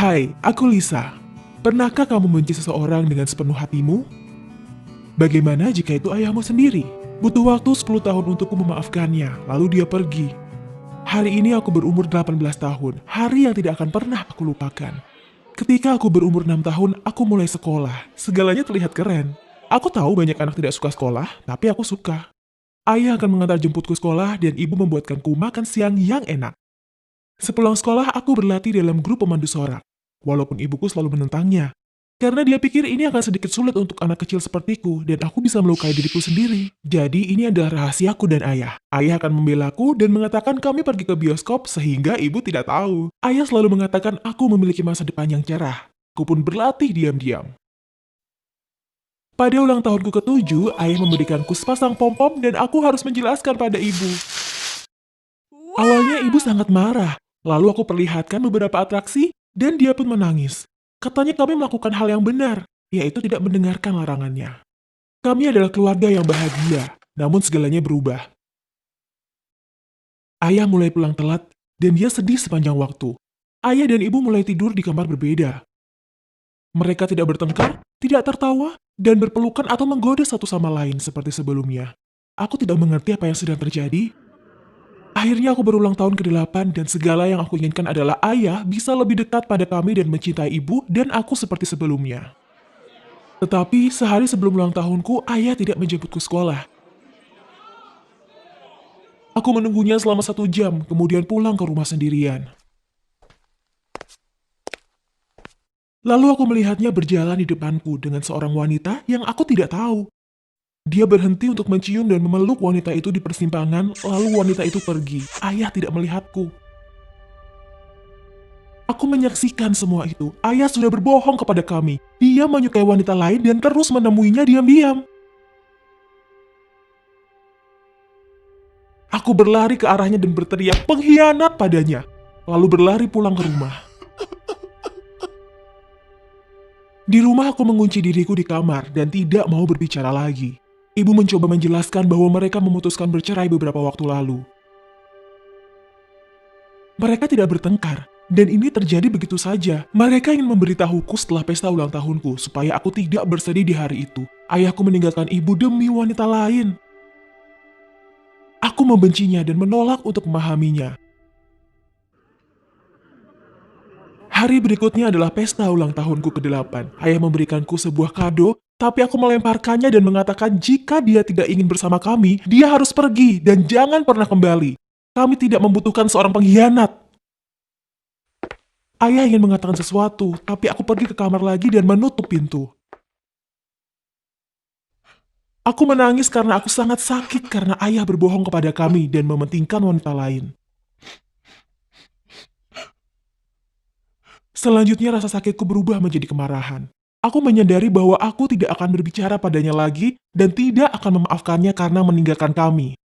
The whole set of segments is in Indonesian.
Hai, aku Lisa. Pernahkah kamu membenci seseorang dengan sepenuh hatimu? Bagaimana jika itu ayahmu sendiri? Butuh waktu 10 tahun untukku memaafkannya, lalu dia pergi. Hari ini aku berumur 18 tahun, hari yang tidak akan pernah aku lupakan. Ketika aku berumur 6 tahun, aku mulai sekolah. Segalanya terlihat keren. Aku tahu banyak anak tidak suka sekolah, tapi aku suka. Ayah akan mengantar jemputku sekolah dan ibu membuatkanku makan siang yang enak. Sepulang sekolah, aku berlatih dalam grup pemandu sorak. Walaupun ibuku selalu menentangnya. Karena dia pikir ini akan sedikit sulit untuk anak kecil sepertiku dan aku bisa melukai diriku sendiri. Jadi ini adalah rahasiaku dan ayah. Ayah akan membelaku dan mengatakan kami pergi ke bioskop sehingga ibu tidak tahu. Ayah selalu mengatakan aku memiliki masa depan yang cerah. Aku pun berlatih diam-diam. Pada ulang tahunku ke-7, ayah memberikanku sepasang pom-pom dan aku harus menjelaskan pada ibu. Awalnya ibu sangat marah. Lalu aku perlihatkan beberapa atraksi dan dia pun menangis. Katanya kami melakukan hal yang benar, yaitu tidak mendengarkan larangannya. Kami adalah keluarga yang bahagia, namun segalanya berubah. Ayah mulai pulang telat, dan dia sedih sepanjang waktu. Ayah dan ibu mulai tidur di kamar berbeda. Mereka tidak bertengkar, tidak tertawa, dan berpelukan atau menggoda satu sama lain seperti sebelumnya. Aku tidak mengerti apa yang sedang terjadi. Akhirnya aku berulang tahun ke-8 dan segala yang aku inginkan adalah ayah bisa lebih dekat pada kami dan mencintai ibu dan aku seperti sebelumnya. Tetapi sehari sebelum ulang tahunku, ayah tidak menjemputku sekolah. Aku menunggunya selama 1 jam, kemudian pulang ke rumah sendirian. Lalu aku melihatnya berjalan di depanku dengan seorang wanita yang aku tidak tahu. Dia berhenti untuk mencium dan memeluk wanita itu di persimpangan, lalu wanita itu pergi. Ayah tidak melihatku. Aku menyaksikan semua itu. Ayah sudah berbohong kepada kami. Dia menyukai wanita lain dan terus menemuinya diam-diam. Aku berlari ke arahnya dan berteriak pengkhianat padanya. Lalu berlari pulang ke rumah. Di rumah aku mengunci diriku di kamar dan tidak mau berbicara lagi. Ibu mencoba menjelaskan bahwa mereka memutuskan bercerai beberapa waktu lalu. Mereka tidak bertengkar, dan ini terjadi begitu saja. Mereka ingin memberitahuku setelah pesta ulang tahunku, supaya aku tidak bersedih di hari itu. Ayahku meninggalkan ibu demi wanita lain. Aku membencinya dan menolak untuk memahaminya. Hari berikutnya adalah pesta ulang tahunku ke-8. Ayah memberikanku sebuah kado, tapi aku melemparkannya dan mengatakan jika dia tidak ingin bersama kami, dia harus pergi dan jangan pernah kembali. Kami tidak membutuhkan seorang pengkhianat. Ayah ingin mengatakan sesuatu, tapi aku pergi ke kamar lagi dan menutup pintu. Aku menangis karena aku sangat sakit karena ayah berbohong kepada kami dan mementingkan wanita lain. Selanjutnya rasa sakitku berubah menjadi kemarahan. Aku menyadari bahwa aku tidak akan berbicara padanya lagi dan tidak akan memaafkannya karena meninggalkan kami.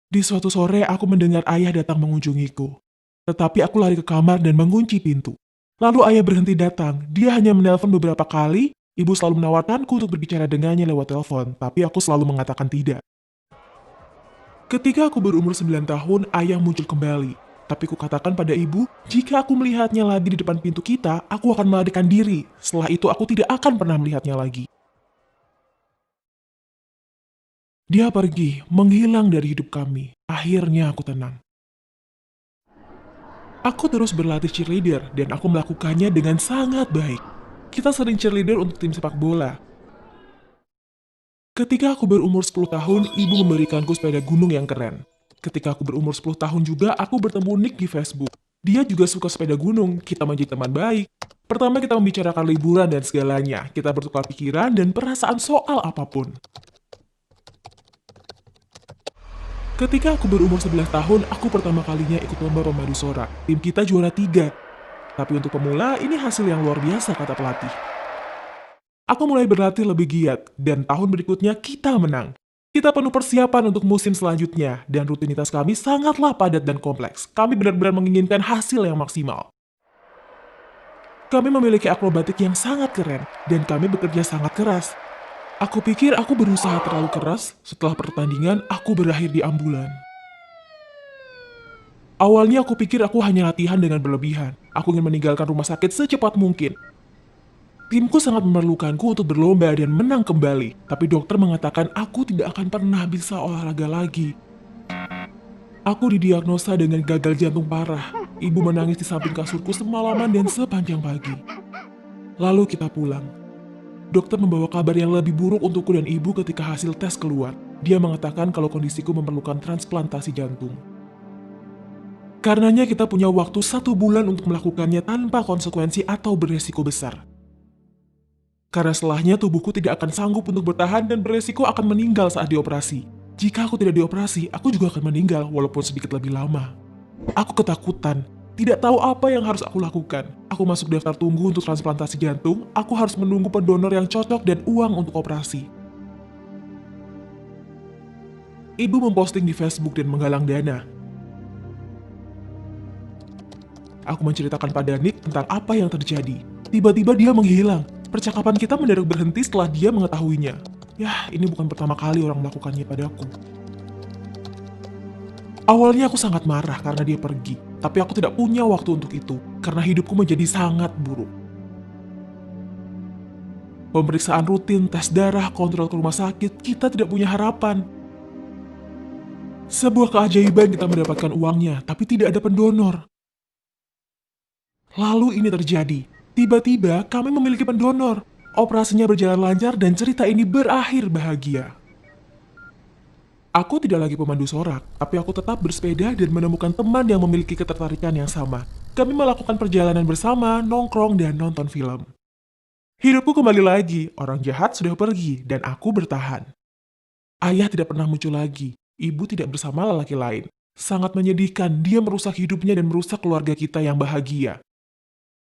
Di suatu sore aku mendengar ayah datang mengunjungiku. Tetapi aku lari ke kamar dan mengunci pintu. Lalu ayah berhenti datang. Dia hanya menelpon beberapa kali. Ibu selalu menawarkanku untuk berbicara dengannya lewat telepon, tapi aku selalu mengatakan tidak. Ketika aku berumur 9 tahun, ayah muncul kembali. Tapi kukatakan pada ibu, jika aku melihatnya lagi di depan pintu kita, aku akan melarikan diri. Setelah itu aku tidak akan pernah melihatnya lagi. Dia pergi, menghilang dari hidup kami. Akhirnya aku tenang. Aku terus berlatih cheerleader dan aku melakukannya dengan sangat baik. Kita sering cheerleader untuk tim sepak bola. Ketika aku berumur 10 tahun, ibu memberikanku sepeda gunung yang keren. Ketika aku berumur 10 tahun juga, aku bertemu Nick di Facebook. Dia juga suka sepeda gunung, kita menjadi teman baik. Pertama kita membicarakan liburan dan segalanya. Kita bertukar pikiran dan perasaan soal apapun. Ketika aku berumur 11 tahun, aku pertama kalinya ikut lomba pemandu sorak. Tim kita juara 3. Tapi untuk pemula, ini hasil yang luar biasa, kata pelatih. Aku mulai berlatih lebih giat, dan tahun berikutnya kita menang. Kita penuh persiapan untuk musim selanjutnya, dan rutinitas kami sangatlah padat dan kompleks. Kami benar-benar menginginkan hasil yang maksimal. Kami memiliki akrobatik yang sangat keren, dan kami bekerja sangat keras. Aku pikir aku berusaha terlalu keras, setelah pertandingan aku berakhir di ambulan. Awalnya aku pikir aku hanya latihan dengan berlebihan. Aku ingin meninggalkan rumah sakit secepat mungkin. Timku sangat memerlukanku untuk berlomba dan menang kembali. Tapi dokter mengatakan aku tidak akan pernah bisa olahraga lagi. Aku didiagnosa dengan gagal jantung parah. Ibu menangis di samping kasurku semalaman dan sepanjang pagi. Lalu kita pulang. Dokter membawa kabar yang lebih buruk untukku dan ibu ketika hasil tes keluar. Dia mengatakan kalau kondisiku memerlukan transplantasi jantung. Karenanya kita punya waktu 1 bulan untuk melakukannya tanpa konsekuensi atau beresiko besar. Karena setelahnya tubuhku tidak akan sanggup untuk bertahan dan beresiko akan meninggal saat dioperasi. Jika aku tidak dioperasi, aku juga akan meninggal walaupun sedikit lebih lama. Aku ketakutan, tidak tahu apa yang harus aku lakukan. Aku masuk daftar tunggu untuk transplantasi jantung, aku harus menunggu pendonor yang cocok dan uang untuk operasi. Ibu memposting di Facebook dan menggalang dana. Aku menceritakan pada Nick tentang apa yang terjadi. Tiba-tiba dia menghilang. Percakapan kita mendadak berhenti setelah dia mengetahuinya. Yah, ini bukan pertama kali orang melakukannya padaku. Awalnya aku sangat marah karena dia pergi. Tapi aku tidak punya waktu untuk itu, karena hidupku menjadi sangat buruk. Pemeriksaan rutin, tes darah, kontrol ke rumah sakit, kita tidak punya harapan. Sebuah keajaiban kita mendapatkan uangnya, tapi tidak ada pendonor. Lalu ini terjadi. Tiba-tiba kami memiliki pendonor. Operasinya berjalan lancar dan cerita ini berakhir bahagia. Aku tidak lagi pemandu sorak, tapi aku tetap bersepeda dan menemukan teman yang memiliki ketertarikan yang sama. Kami melakukan perjalanan bersama, nongkrong, dan nonton film. Hidupku kembali lagi, orang jahat sudah pergi, dan aku bertahan. Ayah tidak pernah muncul lagi, ibu tidak bersama lelaki lain. Sangat menyedihkan, dia merusak hidupnya dan merusak keluarga kita yang bahagia.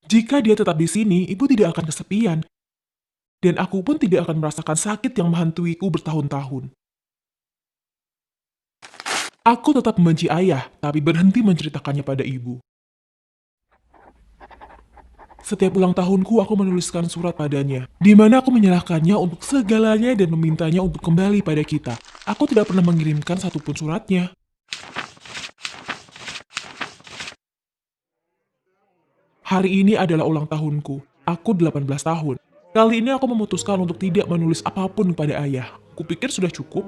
Jika dia tetap di sini, ibu tidak akan kesepian. Dan aku pun tidak akan merasakan sakit yang menghantuiku bertahun-tahun. Aku tetap membenci ayah, tapi berhenti menceritakannya pada ibu. Setiap ulang tahunku, aku menuliskan surat padanya, di mana aku menyalahkannya untuk segalanya dan memintanya untuk kembali pada kita. Aku tidak pernah mengirimkan satupun suratnya. Hari ini adalah ulang tahunku. Aku 18 tahun. Kali ini aku memutuskan untuk tidak menulis apapun kepada ayah. Kupikir sudah cukup.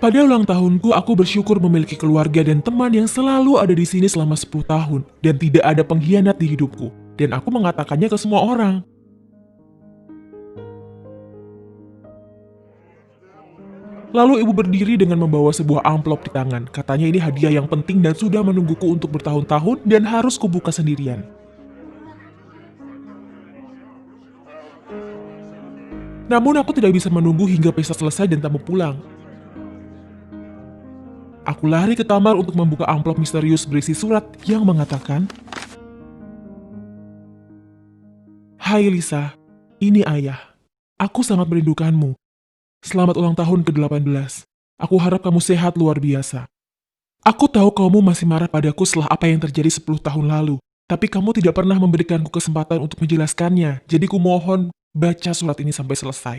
Pada ulang tahunku, aku bersyukur memiliki keluarga dan teman yang selalu ada di sini selama 10 tahun. Dan tidak ada pengkhianat di hidupku. Dan aku mengatakannya ke semua orang. Lalu ibu berdiri dengan membawa sebuah amplop di tangan. Katanya ini hadiah yang penting dan sudah menungguku untuk bertahun-tahun dan harus kubuka sendirian. Namun aku tidak bisa menunggu hingga pesta selesai dan tamu pulang. Aku lari ke kamar untuk membuka amplop misterius berisi surat yang mengatakan, "Hai Lisa, ini ayah. Aku sangat merindukanmu. Selamat ulang tahun ke-18. Aku harap kamu sehat luar biasa. Aku tahu kamu masih marah padaku setelah apa yang terjadi 10 tahun lalu. Tapi kamu tidak pernah memberikanku kesempatan untuk menjelaskannya. Jadi kumohon baca surat ini sampai selesai."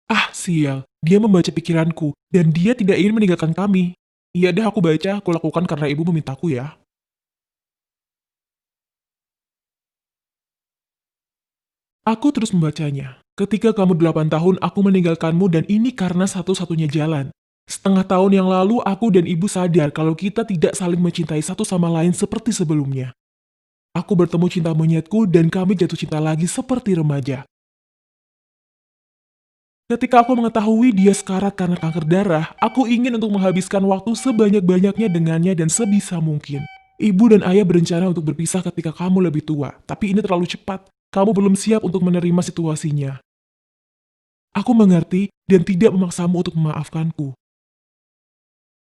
Ah, sial. Dia membaca pikiranku. Dan dia tidak ingin meninggalkan kami. Iya deh, aku baca. Aku lakukan karena ibu memintaku ya. Aku terus membacanya. Ketika kamu 8 tahun, aku meninggalkanmu dan ini karena satu-satunya jalan. Setengah tahun yang lalu, aku dan ibu sadar kalau kita tidak saling mencintai satu sama lain seperti sebelumnya. Aku bertemu cinta monyetku dan kami jatuh cinta lagi seperti remaja. Ketika aku mengetahui dia sekarat karena kanker darah, aku ingin untuk menghabiskan waktu sebanyak-banyaknya dengannya dan sebisa mungkin. Ibu dan ayah berencana untuk berpisah ketika kamu lebih tua, tapi ini terlalu cepat. Kamu belum siap untuk menerima situasinya. Aku mengerti dan tidak memaksamu untuk memaafkanku.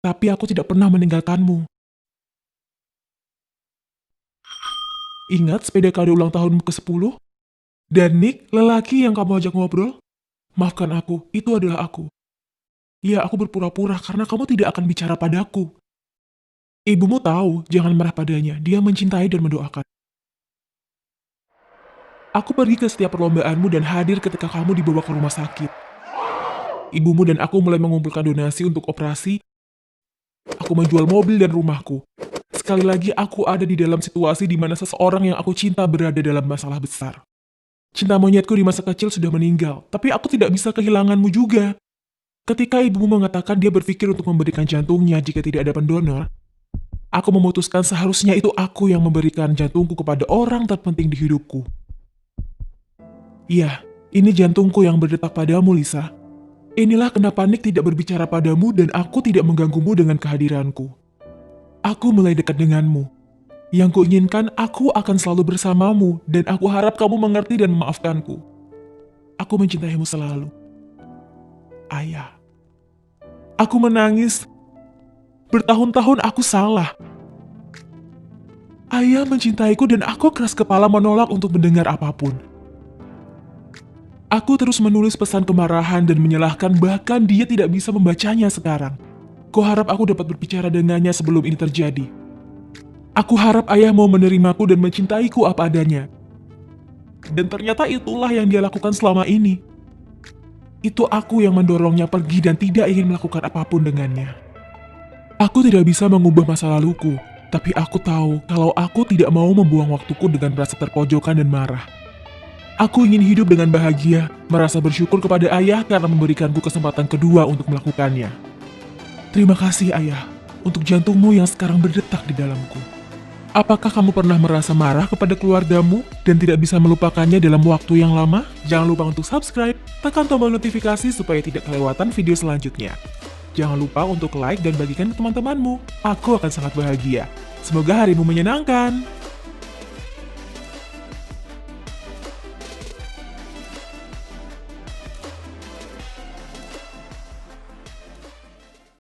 Tapi aku tidak pernah meninggalkanmu. Ingat sepeda kado ulang tahunmu ke-10? Dan Nick, lelaki yang kamu ajak ngobrol? Maafkan aku, itu adalah aku. Ya, aku berpura-pura karena kamu tidak akan bicara padaku. Ibumu tahu, jangan marah padanya, dia mencintai dan mendoakan. Aku pergi ke setiap perlombaanmu dan hadir ketika kamu dibawa ke rumah sakit. Ibumu dan aku mulai mengumpulkan donasi untuk operasi, Aku menjual mobil dan rumahku. Sekali lagi aku ada di dalam situasi di mana seseorang yang aku cinta berada dalam masalah besar. Cinta monyetku di masa kecil sudah meninggal, tapi aku tidak bisa kehilanganmu juga. Ketika ibumu mengatakan dia berpikir untuk memberikan jantungnya jika tidak ada pendonor, aku memutuskan seharusnya itu aku yang memberikan jantungku kepada orang terpenting di hidupku. Iya, ini jantungku yang berdetak padamu, Lisa. Inilah kenapa Nick tidak berbicara padamu dan aku tidak mengganggumu dengan kehadiranku. Aku mulai dekat denganmu. Yang kuinginkan, aku akan selalu bersamamu dan aku harap kamu mengerti dan memaafkanku. Aku mencintaimu selalu. Ayah. Aku menangis. Bertahun-tahun aku salah. Ayah mencintaiku dan aku keras kepala menolak untuk mendengar apapun. Aku terus menulis pesan kemarahan dan menyalahkan, bahkan dia tidak bisa membacanya sekarang. Kuharap aku dapat berbicara dengannya sebelum ini terjadi. Aku harap ayah mau menerimaku dan mencintaiku apa adanya. Dan ternyata itulah yang dia lakukan selama ini. Itu aku yang mendorongnya pergi dan tidak ingin melakukan apapun dengannya. Aku tidak bisa mengubah masa laluku, tapi aku tahu kalau aku tidak mau membuang waktuku dengan merasa terpojokan dan marah. Aku ingin hidup dengan bahagia, merasa bersyukur kepada ayah karena memberikanku kesempatan kedua untuk melakukannya. Terima kasih ayah, untuk jantungmu yang sekarang berdetak di dalamku. Apakah kamu pernah merasa marah kepada keluargamu dan tidak bisa melupakannya dalam waktu yang lama? Jangan lupa untuk subscribe, tekan tombol notifikasi supaya tidak kelewatan video selanjutnya. Jangan lupa untuk like dan bagikan ke teman-temanmu. Aku akan sangat bahagia. Semoga harimu menyenangkan.